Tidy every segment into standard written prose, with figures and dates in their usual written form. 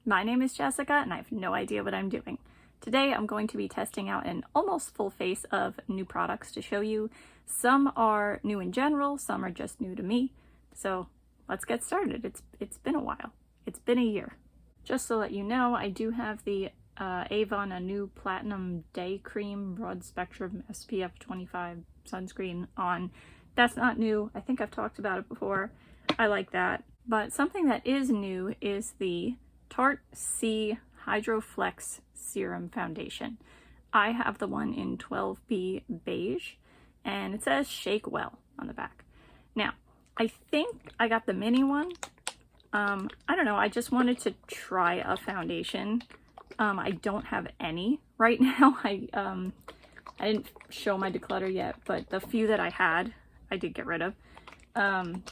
My name is Jessica and I have no idea what I'm doing. Today I'm going to be testing out an almost full face of new products to show you. Some are new in general, some are just new to me. So let's get started. It's been a while. It's been a year. Just to let you know, I do have the Avon a new Platinum Day Cream Broad Spectrum SPF 25 sunscreen on. That's not new. I think I've talked about it before. I like that. But something that is new is the Tarte Hydroflex Serum Foundation. I have the one in 12B Beige, and it says Shake Well on the back. Now, I think I got the mini one. I don't know, I just wanted to try a foundation. I don't have any right now. I didn't show my declutter yet, but the few that I had, I did get rid of.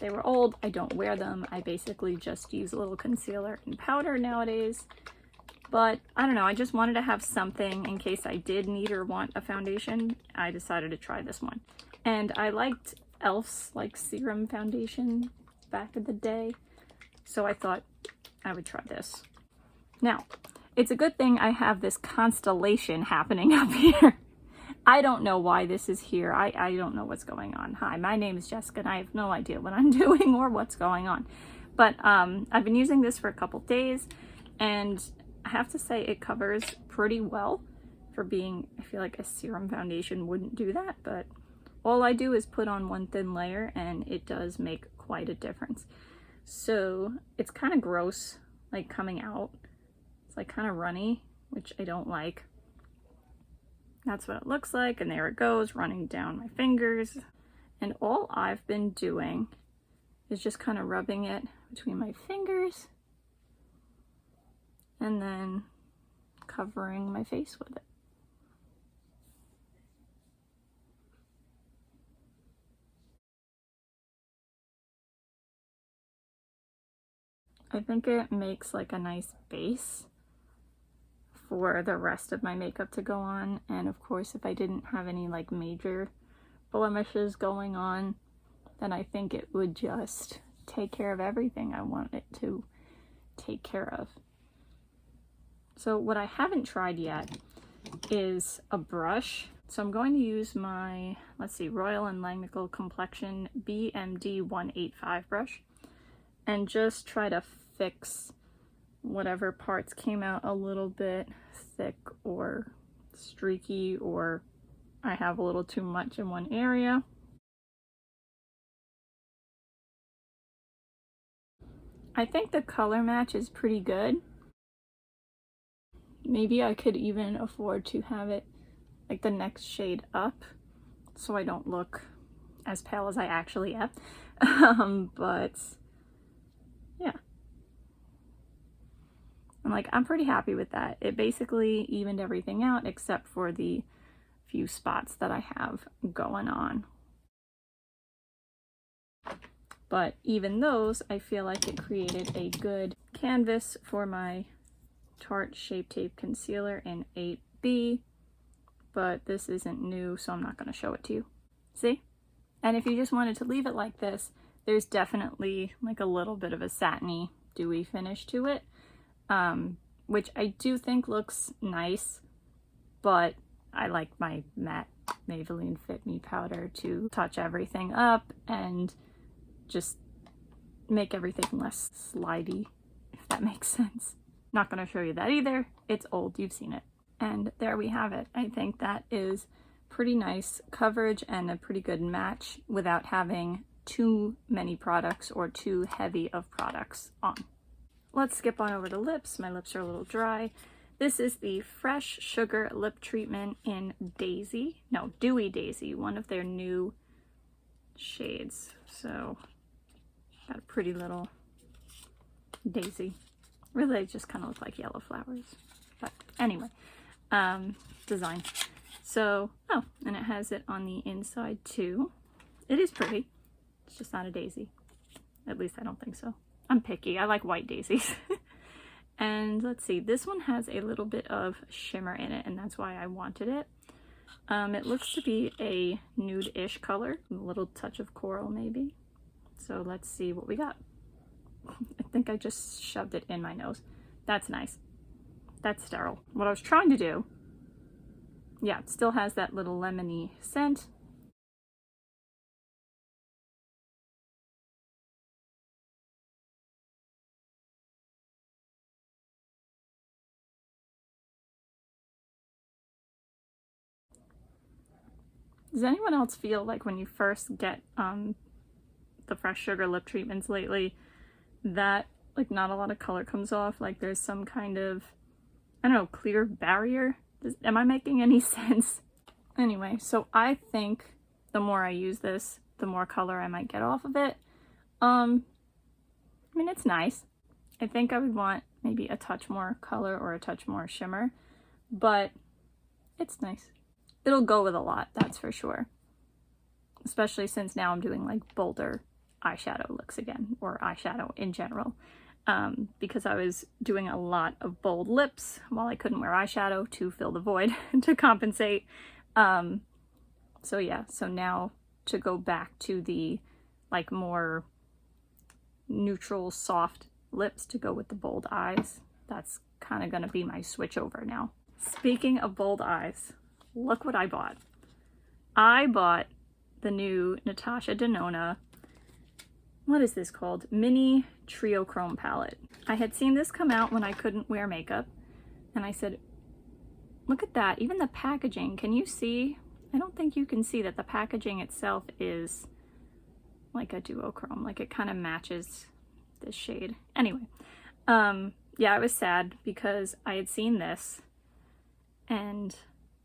They were old, I don't wear them. I basically just use a little concealer and powder nowadays. But I don't know, I just wanted to have something in case I did need or want a foundation. I decided to try this one. And I liked e.l.f.'s like serum foundation back in the day, so I thought I would try this. Now, it's a good thing I have this constellation happening up here. I don't know why this is here. I don't know what's going on. Hi, my name is Jessica and I have no idea what I'm doing or what's going on. But I've been using this for a couple days and I have to say it covers pretty well for being, I feel like a serum foundation wouldn't do that, but all I do is put on one thin layer and it does make quite a difference. So it's kind of gross, like coming out. It's like kind of runny, which I don't like. That's what it looks like, and there it goes, running down my fingers. And all I've been doing is just kind of rubbing it between my fingers and then covering my face with it. I think it makes like a nice base for the rest of my makeup to go on. And of course, if I didn't have any like major blemishes going on, then I think it would just take care of everything I want it to take care of. So what I haven't tried yet is a brush. So I'm going to use my, let's see, Royal & Langnickel Complexion BMD 185 brush and just try to fix whatever parts came out a little bit thick or streaky, or I have a little too much in one area. I think the color match is pretty good. Maybe I could even afford to have it like the next shade up so I don't look as pale as I actually am. But yeah. I'm pretty happy with that. It basically evened everything out except for the few spots that I have going on. But even those, I feel like it created a good canvas for my Tarte Shape Tape Concealer in 8B. But this isn't new, so I'm not going to show it to you. See? And if you just wanted to leave it like this, there's definitely like a little bit of a satiny, dewy finish to it. Which I do think looks nice, but I like my matte Maybelline Fit Me powder to touch everything up and just make everything less slidey, if that makes sense. Not going to show you that either. It's old, you've seen it. And there we have it. I think that is pretty nice coverage and a pretty good match without having too many products or too heavy of products on. Let's skip on over to lips. My lips are a little dry. This is the Fresh Sugar Lip Treatment in Dewy Daisy, one of their new shades. So, got a pretty little daisy. Really, they just kind of look like yellow flowers. But anyway, design. So, oh, and it has it on the inside too. It is pretty. It's just not a daisy. At least I don't think so. I'm picky. I like white daisies. And let's see, this one has a little bit of shimmer in it, and that's why I wanted it. It looks to be a nude-ish color, a little touch of coral maybe. So let's see what we got. I think I just shoved it in my nose. That's nice. That's sterile. What I was trying to do, yeah, it still has that little lemony scent. Does anyone else feel like when you first get the Fresh Sugar lip treatments lately that like not a lot of color comes off? Like there's some kind of, I don't know, clear barrier? Am I making any sense? Anyway, so I think the more I use this, the more color I might get off of it. I mean, it's nice. I think I would want maybe a touch more color or a touch more shimmer, but it's nice. It'll go with a lot, that's for sure. Especially since now I'm doing like bolder eyeshadow looks again, or eyeshadow in general. Because I was doing a lot of bold lips while I couldn't wear eyeshadow to fill the void to compensate. So yeah, so now to go back to the like more neutral, soft lips to go with the bold eyes, that's kind of gonna be my switch over now. Speaking of bold eyes, look what I bought. I bought the new Natasha Denona, what is this called? Mini Triochrome palette. I had seen this come out when I couldn't wear makeup, and I said, look at that, even the packaging, can you see? I don't think you can see that the packaging itself is like a duochrome, like it kind of matches this shade. Anyway, yeah, I was sad because I had seen this and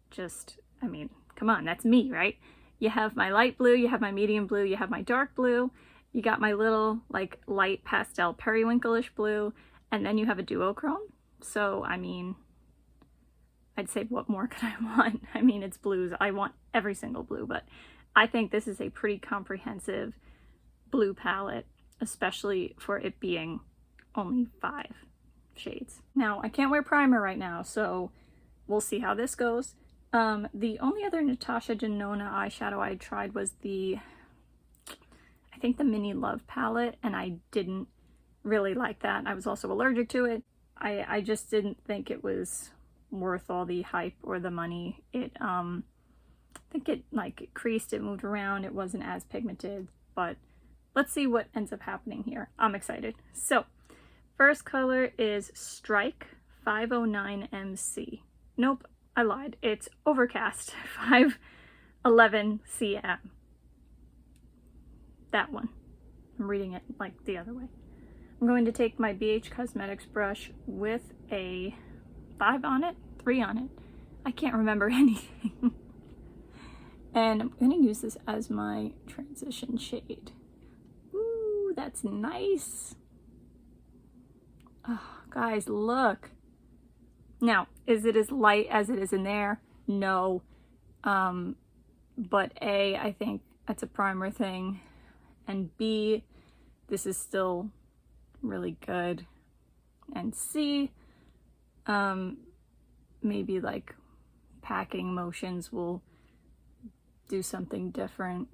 just, I mean, come on, that's me, right? You have my light blue, you have my medium blue, you have my dark blue, you got my little like light pastel periwinkle-ish blue, and then you have a duochrome. So, I mean, I'd say what more could I want? I mean, it's blues. I want every single blue, but I think this is a pretty comprehensive blue palette, especially for it being only 5 shades. Now, I can't wear primer right now, so we'll see how this goes. The only other Natasha Denona eyeshadow I tried was the, I think the Mini Love palette, and I didn't really like that. I was also allergic to it. I just didn't think it was worth all the hype or the money. It, I think it like creased, it moved around, it wasn't as pigmented, but let's see what ends up happening here. I'm excited. So, first color is Strike 509 MC. Nope, I lied. It's Overcast 511 CM. That one. I'm reading it like the other way. I'm going to take my BH Cosmetics brush with a 5 on it, 3 on it. I can't remember anything. And I'm going to use this as my transition shade. Ooh, that's nice. Oh, guys, look. Now, is it as light as it is in there? No. But A, I think that's a primer thing. And B, this is still really good. And C, maybe like packing motions will do something different.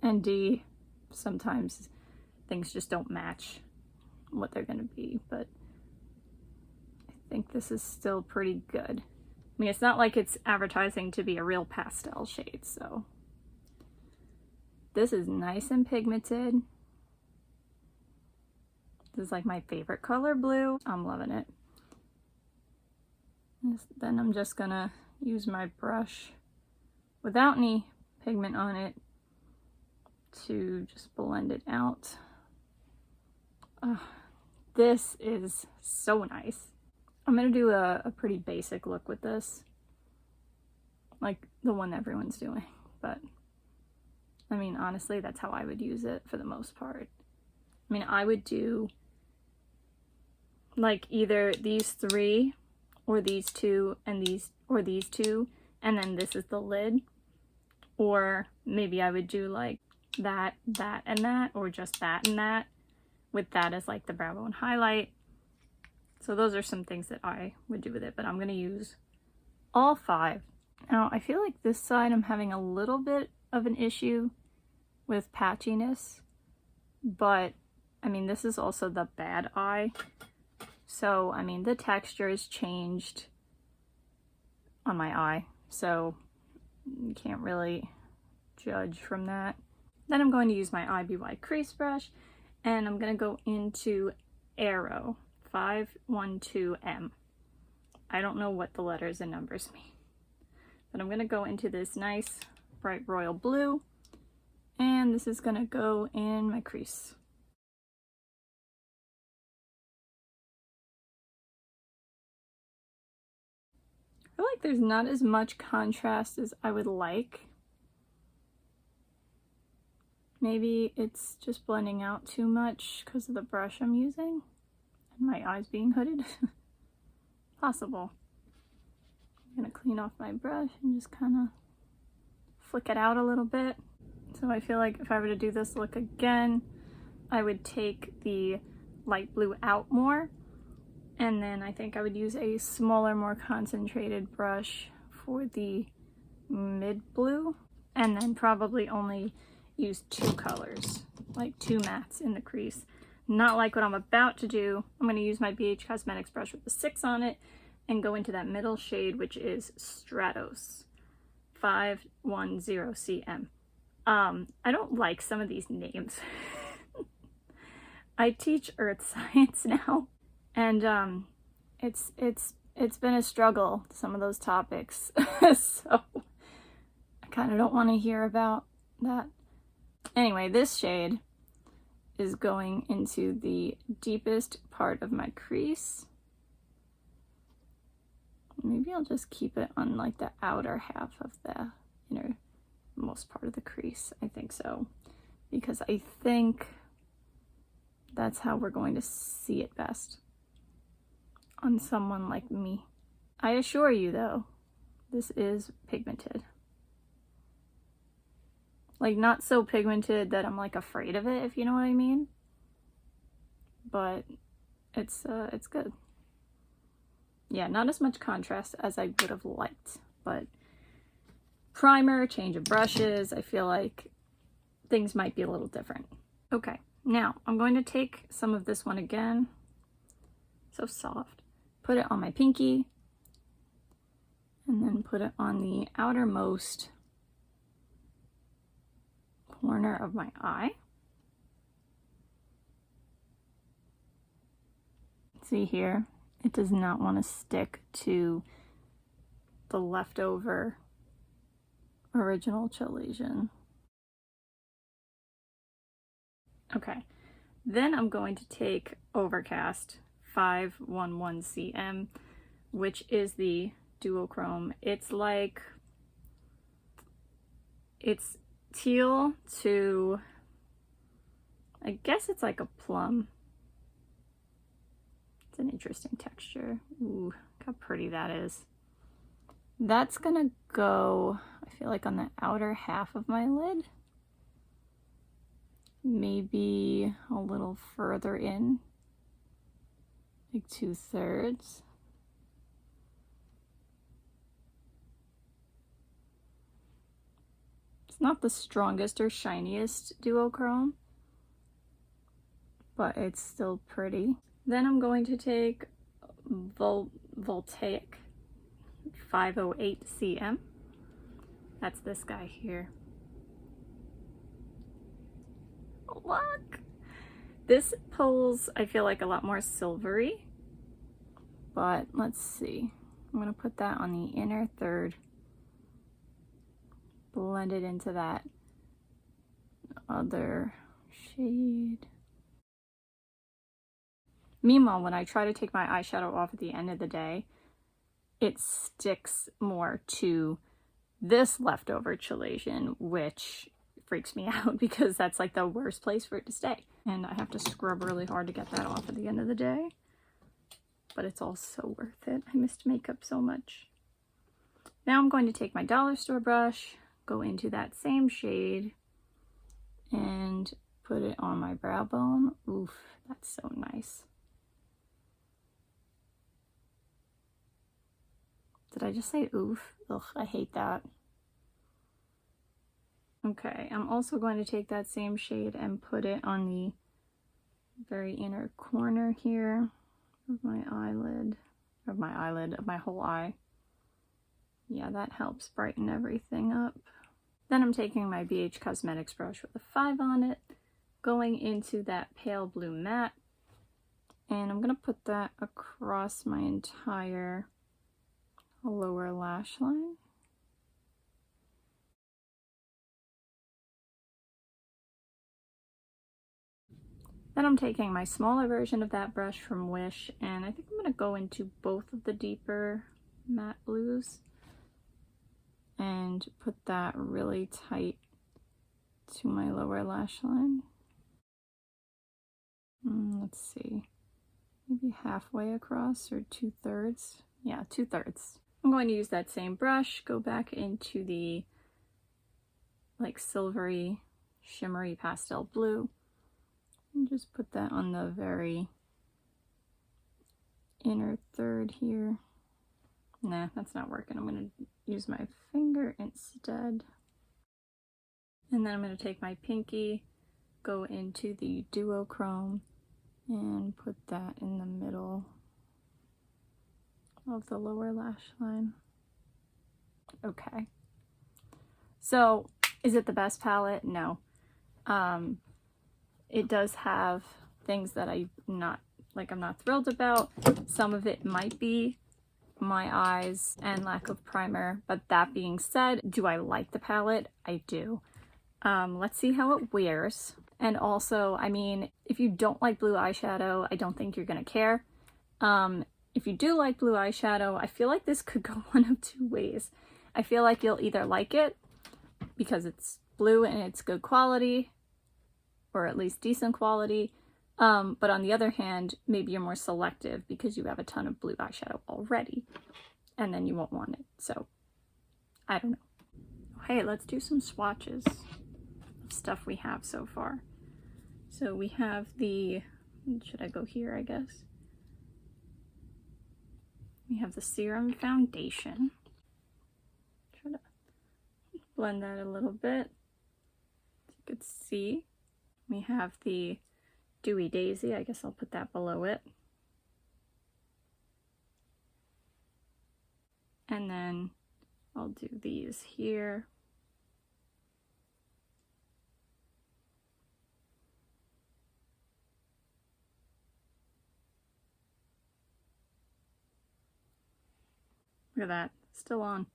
And D, sometimes things just don't match what they're gonna be, but I think this is still pretty good. I mean, it's not like it's advertising to be a real pastel shade, so. This is nice and pigmented. This is like my favorite color, blue. I'm loving it. Then I'm just gonna use my brush without any pigment on it to just blend it out. Oh, this is so nice. I'm gonna do a pretty basic look with this, like the one everyone's doing, but I mean, honestly, that's how I would use it for the most part. I mean, I would do like either these 3 or these 2 and these, or these 2, and then this is the lid. Or maybe I would do like that, that, and that, or just that and that, with that as like the brow bone highlight. So those are some things that I would do with it, but I'm going to use all 5. Now, I feel like this side I'm having a little bit of an issue with patchiness, but I mean, this is also the bad eye. So, I mean, the texture has changed on my eye, so you can't really judge from that. Then I'm going to use my IBY crease brush, and I'm going to go into Aero 512M. I don't know what the letters and numbers mean, but I'm going to go into this nice bright royal blue, and this is going to go in my crease. I feel like there's not as much contrast as I would like. Maybe it's just blending out too much because of the brush I'm using and my eyes being hooded. Possible. I'm gonna clean off my brush and just kind of flick it out a little bit. So I feel like if I were to do this look again, I would take the light blue out more, and then I think I would use a smaller, more concentrated brush for the mid blue, and then probably only use 2 colors, like 2 mattes in the crease. Not like what I'm about to do. I'm going to use my BH Cosmetics brush with the 6 on it and go into that middle shade, which is Stratos 510CM. I don't like some of these names. I teach earth science now, and it's been a struggle, some of those topics. So I kind of don't want to hear about that. Anyway, this shade is going into the deepest part of my crease. Maybe I'll just keep it on like the outer half of the innermost part of the crease. I think so, because I think that's how we're going to see it best on someone like me. I assure you though, this is pigmented. Like, not so pigmented that I'm like afraid of it, if you know what I mean. But it's good. Yeah, not as much contrast as I would have liked, but primer, change of brushes, I feel like things might be a little different. Okay, now I'm going to take some of this one again, so soft, put it on my pinky, and then put it on the outermost corner of my eye. See here, it does not want to stick to the leftover original Chalasian. Okay, then I'm going to take Overcast 511CM, which is the duochrome. It's like, it's teal to, I guess it's like a plum. It's an interesting texture. Ooh, look how pretty that is. That's gonna go, I feel like, on the outer half of my lid. Maybe a little further in, like 2/3. It's not the strongest or shiniest duochrome, but it's still pretty. Then I'm going to take Voltaic 508CM. That's this guy here. Look! This pulls, I feel like, a lot more silvery, but let's see. I'm going to put that on the inner third. Blend it into that other shade. Meanwhile, when I try to take my eyeshadow off at the end of the day, it sticks more to this leftover Chalasian, which freaks me out because that's like the worst place for it to stay. And I have to scrub really hard to get that off at the end of the day. But it's all so worth it. I missed makeup so much. Now I'm going to take my dollar store brush, go into that same shade, and put it on my brow bone. Oof, that's so nice. Did I just say oof? Ugh, I hate that. Okay, I'm also going to take that same shade and put it on the very inner corner here. of my whole eye. Yeah, that helps brighten everything up. Then I'm taking my BH Cosmetics brush with a 5 on it, going into that pale blue matte, and I'm gonna put that across my entire lower lash line. Then I'm taking my smaller version of that brush from Wish, and I think I'm gonna go into both of the deeper matte blues and put that really tight to my lower lash line. Let's see, maybe halfway across or 2/3. Yeah, 2/3. I'm going to use that same brush, go back into the like silvery, shimmery pastel blue, and just put that on the very inner third here. Nah, that's not working. I'm going to use my finger instead. And then I'm going to take my pinky, go into the Duochrome, and put that in the middle of the lower lash line. Okay. So, is it the best palette? No. It does have things that I'm not thrilled about. Some of it might be my eyes and lack of primer, but that being said, do I like the palette? I do. Let's see how it wears. And also, I mean, if you don't like blue eyeshadow, I don't think you're gonna care. If you do like blue eyeshadow, I feel like this could go one of two ways. I feel like you'll either like it because it's blue and it's good quality, or at least decent quality, but on the other hand, maybe you're more selective because you have a ton of blue eyeshadow already, and then you won't want it. So, I don't know. Hey, let's do some swatches of stuff we have so far. So we have the, should I go here, I guess? We have the Serum foundation. Try to blend that a little bit so you could see. We have the Dewy Daisy. I guess I'll put that below it. And then I'll do these here. Look at that, still on.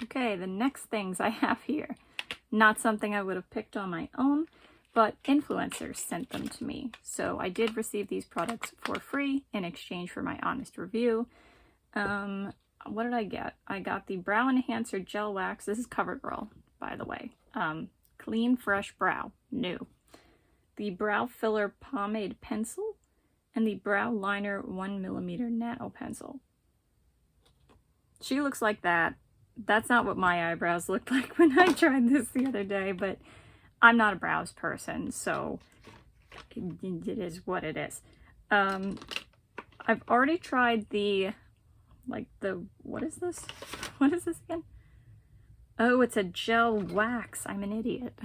Okay, the next things I have here, not something I would have picked on my own, but influencers sent them to me. So I did receive these products for free in exchange for my honest review. What did I get? I got the Brow Enhancer Gel Wax. This is Covergirl, by the way. Clean Fresh Brow, new. The Brow Filler Pomade Pencil, and the Brow Liner 1mm Nano Pencil. She looks like that. That's not what my eyebrows looked like when I tried this the other day, but I'm not a brows person, so it is what it is. I've already tried the, what is this? What is this again? Oh, it's a gel wax. I'm an idiot.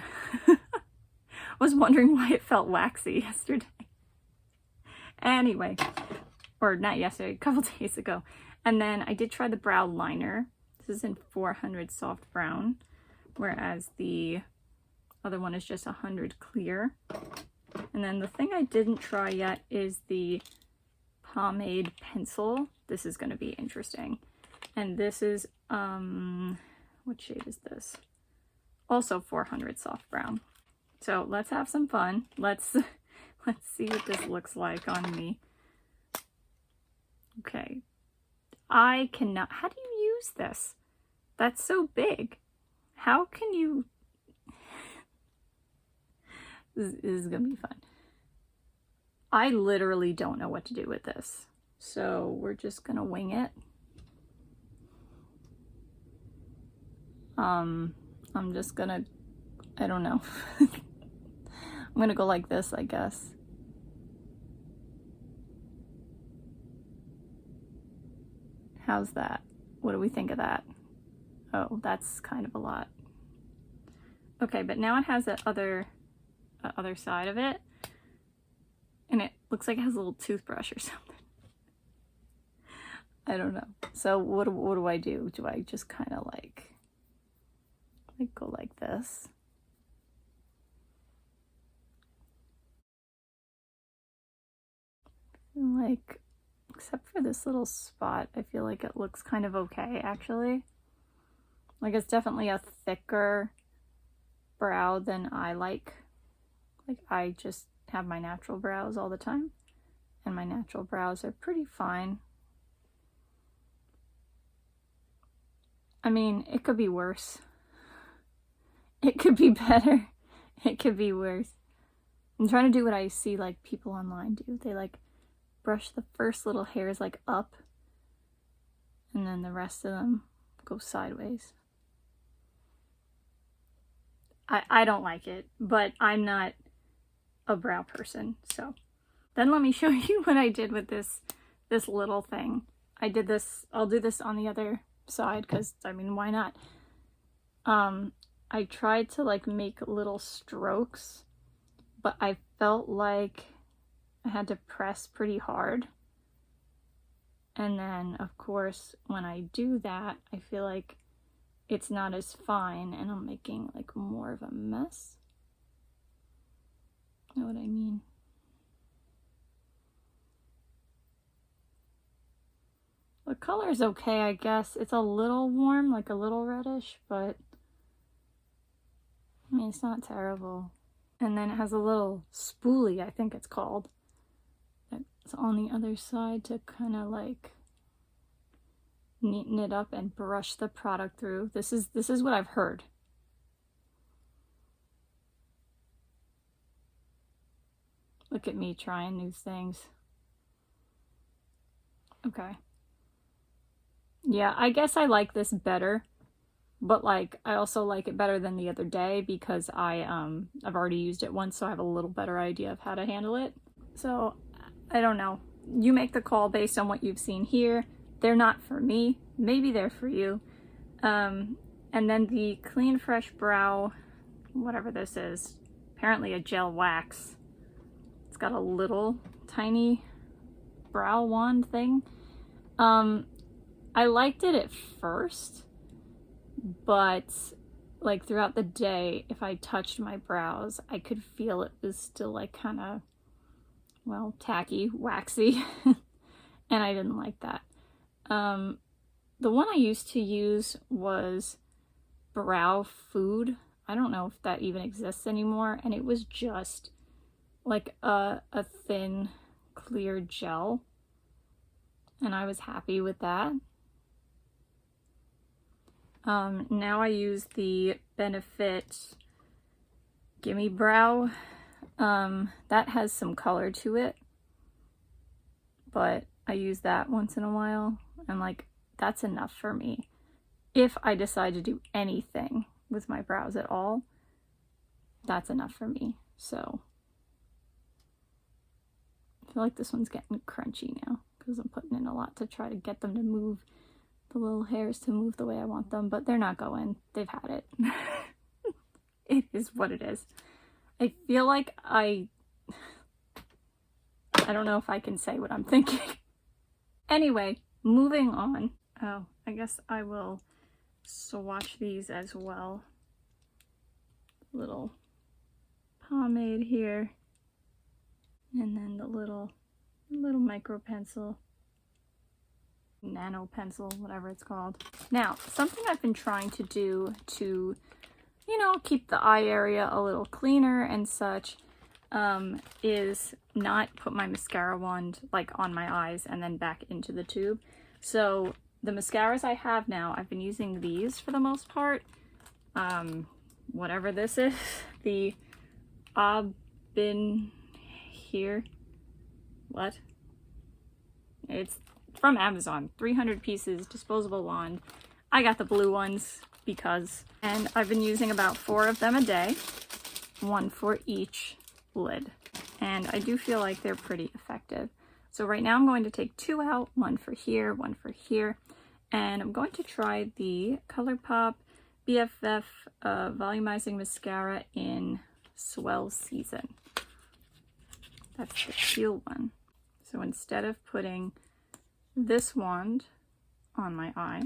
Was wondering why it felt waxy yesterday. Anyway, or not yesterday, a couple days ago. And then I did try the brow liner. This is in 400 soft brown, whereas the other one is just 100 clear. And then the thing I didn't try yet is the pomade pencil. This is going to be interesting. And this is, what shade is this? Also 400 soft brown. So let's have some fun. Let's see what this looks like on me. Okay. I cannot, how do you use this? That's so big. How can you, this is gonna be fun. I literally don't know what to do with this. So we're just gonna wing it. I'm just gonna, I don't know. I'm gonna go like this, I guess. How's that? What do we think of that? Oh, that's kind of a lot. Okay, but now it has that other side of it, and it looks like it has a little toothbrush or something. I don't know. So what do I do? Do I just kind of like go like this? Like, except for this little spot, I feel like it looks kind of okay, actually. Like, it's definitely a thicker brow than I like. Like, I just have my natural brows all the time, and my natural brows are pretty fine. I mean, it could be worse. It could be better. It could be worse. I'm trying to do what I see like people online do. They like brush the first little hairs like up, and then the rest of them go sideways. I don't like it, but I'm not a brow person. So then let me show you what I did with this little thing. I did this, I'll do this on the other side because, I mean, why not? I tried to like make little strokes, but I felt like I had to press pretty hard. And then, of course, when I do that, I feel like it's not as fine and I'm making like more of a mess. Know what I mean? The color is okay, I guess. It's a little warm, like a little reddish, but I mean, it's not terrible. And then it has a little spoolie, I think it's called, that's on the other side to kind of like neaten it up and brush the product through. This is what I've heard. Look at me trying new things. Okay. Yeah, I guess I like this better, but like I also like it better than the other day because I've already used it once, so I have a little better idea of how to handle it. So I don't know. You make the call based on what you've seen here. They're not for me. Maybe they're for you. And then the Clean Fresh Brow, whatever this is, apparently a gel wax. It's got a little tiny brow wand thing. I liked it at first, but like throughout the day, if I touched my brows, I could feel it was still like kind of, well, tacky, waxy, and I didn't like that. The one I used to use was Brow Food. I don't know if that even exists anymore, and it was just like a thin, clear gel, and I was happy with that. Now I use the Benefit Gimme Brow. That has some color to it, but I use that once in a while, and like that's enough for me. If I decide to do anything with my brows at all, that's enough for me. So I feel like this one's getting crunchy now because I'm putting in a lot to try to get them to move, the little hairs to move the way I want them, but they're not going. They've had it. It is what it is. I feel like I don't know if I can say what I'm thinking. Anyway, moving on. Oh, I guess I will swatch these as well. Little pomade here. And then the little micro pencil. Nano pencil, whatever it's called. Now, something I've been trying to do to, you know, keep the eye area a little cleaner and such, is not put my mascara wand like on my eyes and then back into the tube. So the mascaras I have now, I've been using these for the most part. Whatever this is, the Obinhere. What? It's from Amazon. 300 pieces, disposable wand. I got the blue ones because, and I've been using about 4 of them a day, 1 for each lid, and I do feel like they're pretty effective. So right now I'm going to take 2 out, 1 for here, 1 for here, and I'm going to try the Colourpop BFF Volumizing Mascara in Swell Season. That's the teal one. So instead of putting this wand on my eye,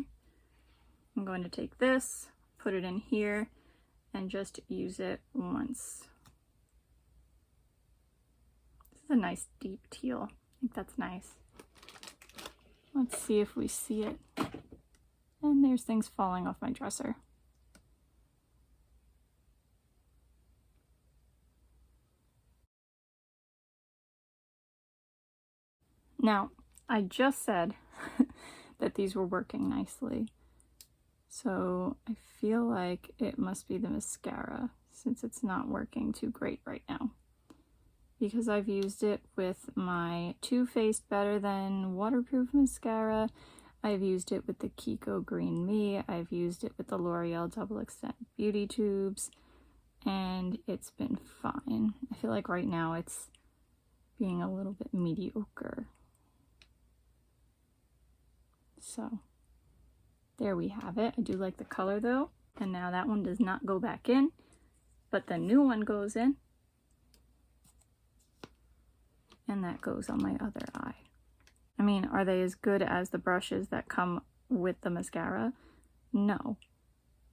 I'm going to take this, put it in here, and just use it once. This is a nice deep teal. I think that's nice. Let's see if we see it. And there's things falling off my dresser. Now, I just said that these were working nicely. So I feel like it must be the mascara since it's not working too great right now. Because I've used it with my Too Faced Better Than Waterproof Mascara. I've used it with the Kiko Green Me. I've used it with the L'Oreal Double Extent Beauty Tubes. And it's been fine. I feel like right now it's being a little bit mediocre. So there we have it. I do like the color though. And now that one does not go back in, but the new one goes in. And that goes on my other eye. I mean, are they as good as the brushes that come with the mascara? No.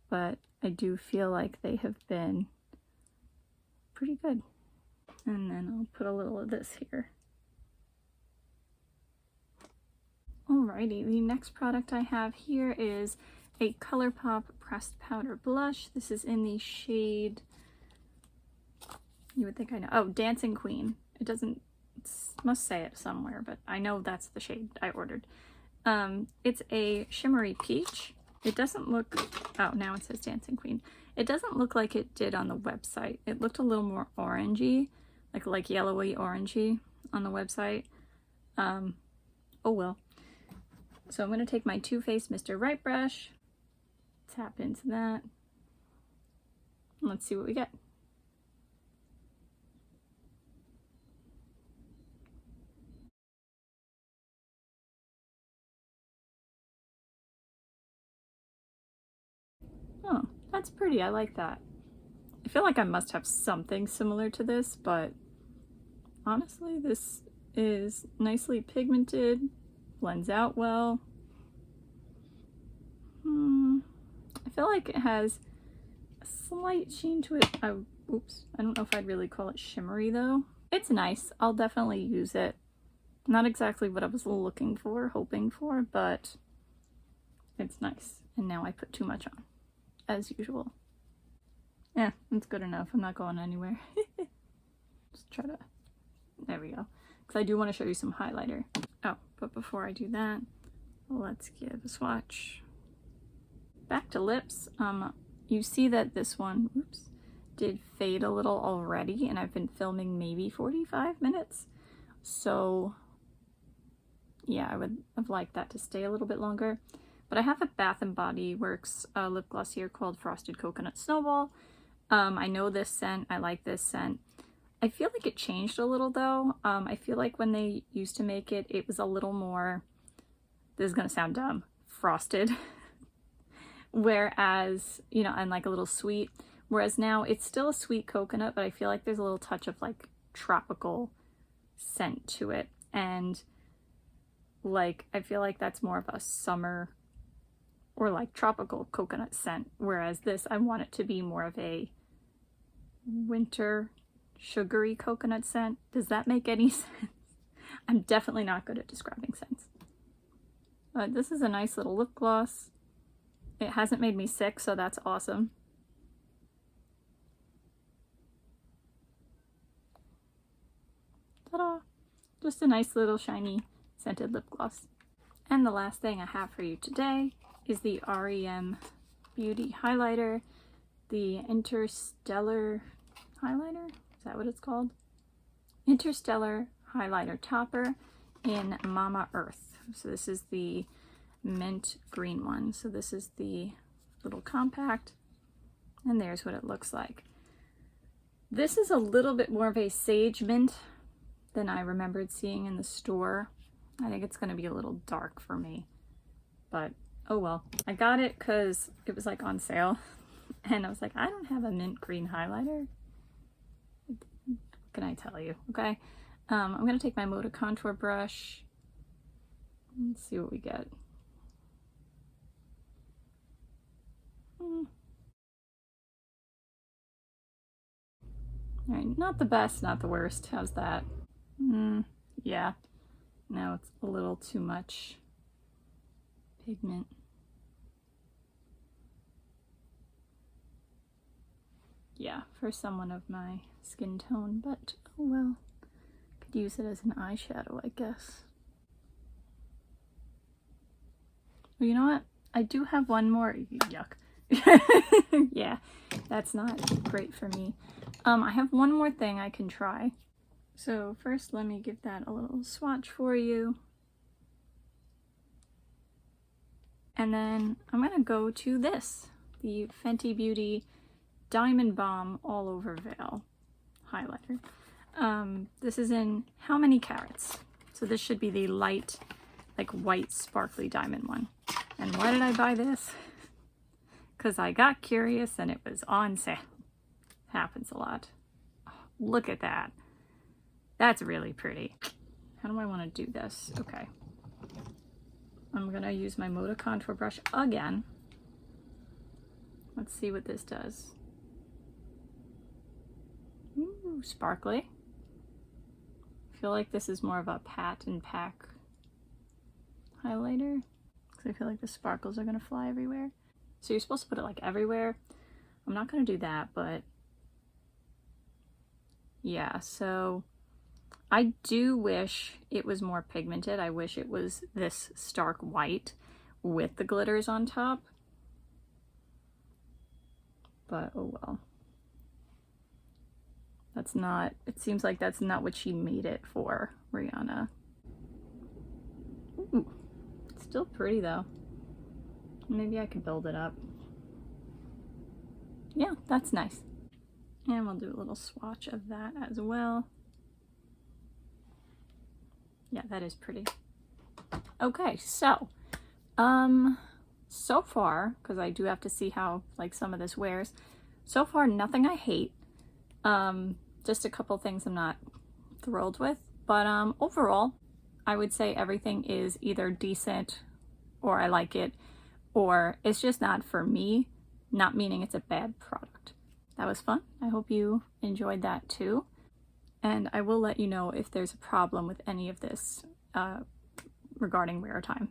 But I do feel like they have been pretty good. And then I'll put a little of this here. Alrighty, the next product I have here is a Colourpop Pressed Powder Blush. This is in the shade, you would think I know, oh, Dancing Queen. It doesn't, must say it somewhere, but I know that's the shade I ordered. It's a shimmery peach. It doesn't look, oh, now it says Dancing Queen. It doesn't look like it did on the website. It looked a little more orangey, like yellowy orangey on the website. Oh well. So I'm going to take my Too Faced Mr. Right brush, tap into that, and let's see what we get. Oh, that's pretty. I like that. I feel like I must have something similar to this, but honestly, this is nicely pigmented, blends out well. I feel like it has a slight sheen to it. Oops, I don't know if I'd really call it shimmery though. It's nice. I'll definitely use it. Not exactly what I was looking for, hoping for, but it's nice. And now I put too much on, as usual. Yeah, it's good enough. I'm not going anywhere. Just try to, there we go. Because I do want to show you some highlighter. Oh, but before I do that, let's give a swatch. Back to lips. You see that this one, oops, did fade a little already, and I've been filming maybe 45 minutes. So yeah, I would have liked that to stay a little bit longer. But I have a Bath & Body Works lip gloss here called Frosted Coconut Snowball. I know this scent. I like this scent. I feel like it changed a little though. I feel like when they used to make it, it was a little more, this is gonna sound dumb, frosted. Whereas, you know, and like a little sweet. Whereas now it's still a sweet coconut, but I feel like there's a little touch of like tropical scent to it. And like, I feel like that's more of a summer or like tropical coconut scent. Whereas this, I want it to be more of a winter sugary coconut scent. Does that make any sense? I'm definitely not good at describing scents. But this is a nice little lip gloss. It hasn't made me sick, so that's awesome. Ta-da! Just a nice little shiny scented lip gloss. And the last thing I have for you today is the REM Beauty Highlighter, the Interstellar Highlighter? Is that what it's called? Interstellar Highlighter Topper in Mama Earth. So this is the mint green one. So this is the little compact, and there's what it looks like. This is a little bit more of a sage mint than I remembered seeing in the store. I think it's going to be a little dark for me, but oh well. I got it because it was like on sale. And I was like, I don't have a mint green highlighter. What can I tell you? Okay. I'm going to take my Moda contour brush. Let's see what we get. Alright, not the best, not the worst. How's that? Yeah. Now it's a little too much pigment. Yeah, for someone of my skin tone, but oh well. Could use it as an eyeshadow, I guess. Well, you know what? I do have one more. Yuck. Yeah, that's not great for me. I have one more thing I can try. So first, let me give that a little swatch for you. And then I'm gonna go to this, the Fenty Beauty Diamond Bomb All Over Veil highlighter. This is in How Many Carats? So this should be the light, like white sparkly diamond one. And why did I buy this? Because I got curious and it was on sale. Happens a lot. Oh, look at that. That's really pretty. How do I want to do this? Okay. I'm going to use my Moda contour brush again. Let's see what this does. Ooh, sparkly. I feel like this is more of a pat and pack highlighter. Because I feel like the sparkles are going to fly everywhere. So you're supposed to put it like everywhere. I'm not going to do that, but yeah, so I do wish it was more pigmented. I wish it was this stark white with the glitters on top. But oh well. That's not, it seems like that's not what she made it for, Rihanna. Ooh, it's still pretty though. Maybe I could build it up. Yeah, that's nice. And we'll do a little swatch of that as well. Yeah, that is pretty. Okay, so so far, because I do have to see how like some of this wears, so far nothing I hate. Just a couple things I'm not thrilled with, but overall I would say everything is either decent or I like it, or it's just not for me, not meaning it's a bad product. That was fun. I hope you enjoyed that too. And I will let you know if there's a problem with any of this regarding wear time.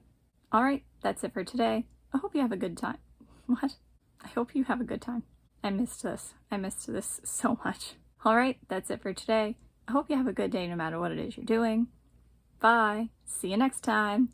All right, that's it for today. I hope you have a good time. What? I hope you have a good time. I missed this. I missed this so much. All right, that's it for today. I hope you have a good day no matter what it is you're doing. Bye. See you next time.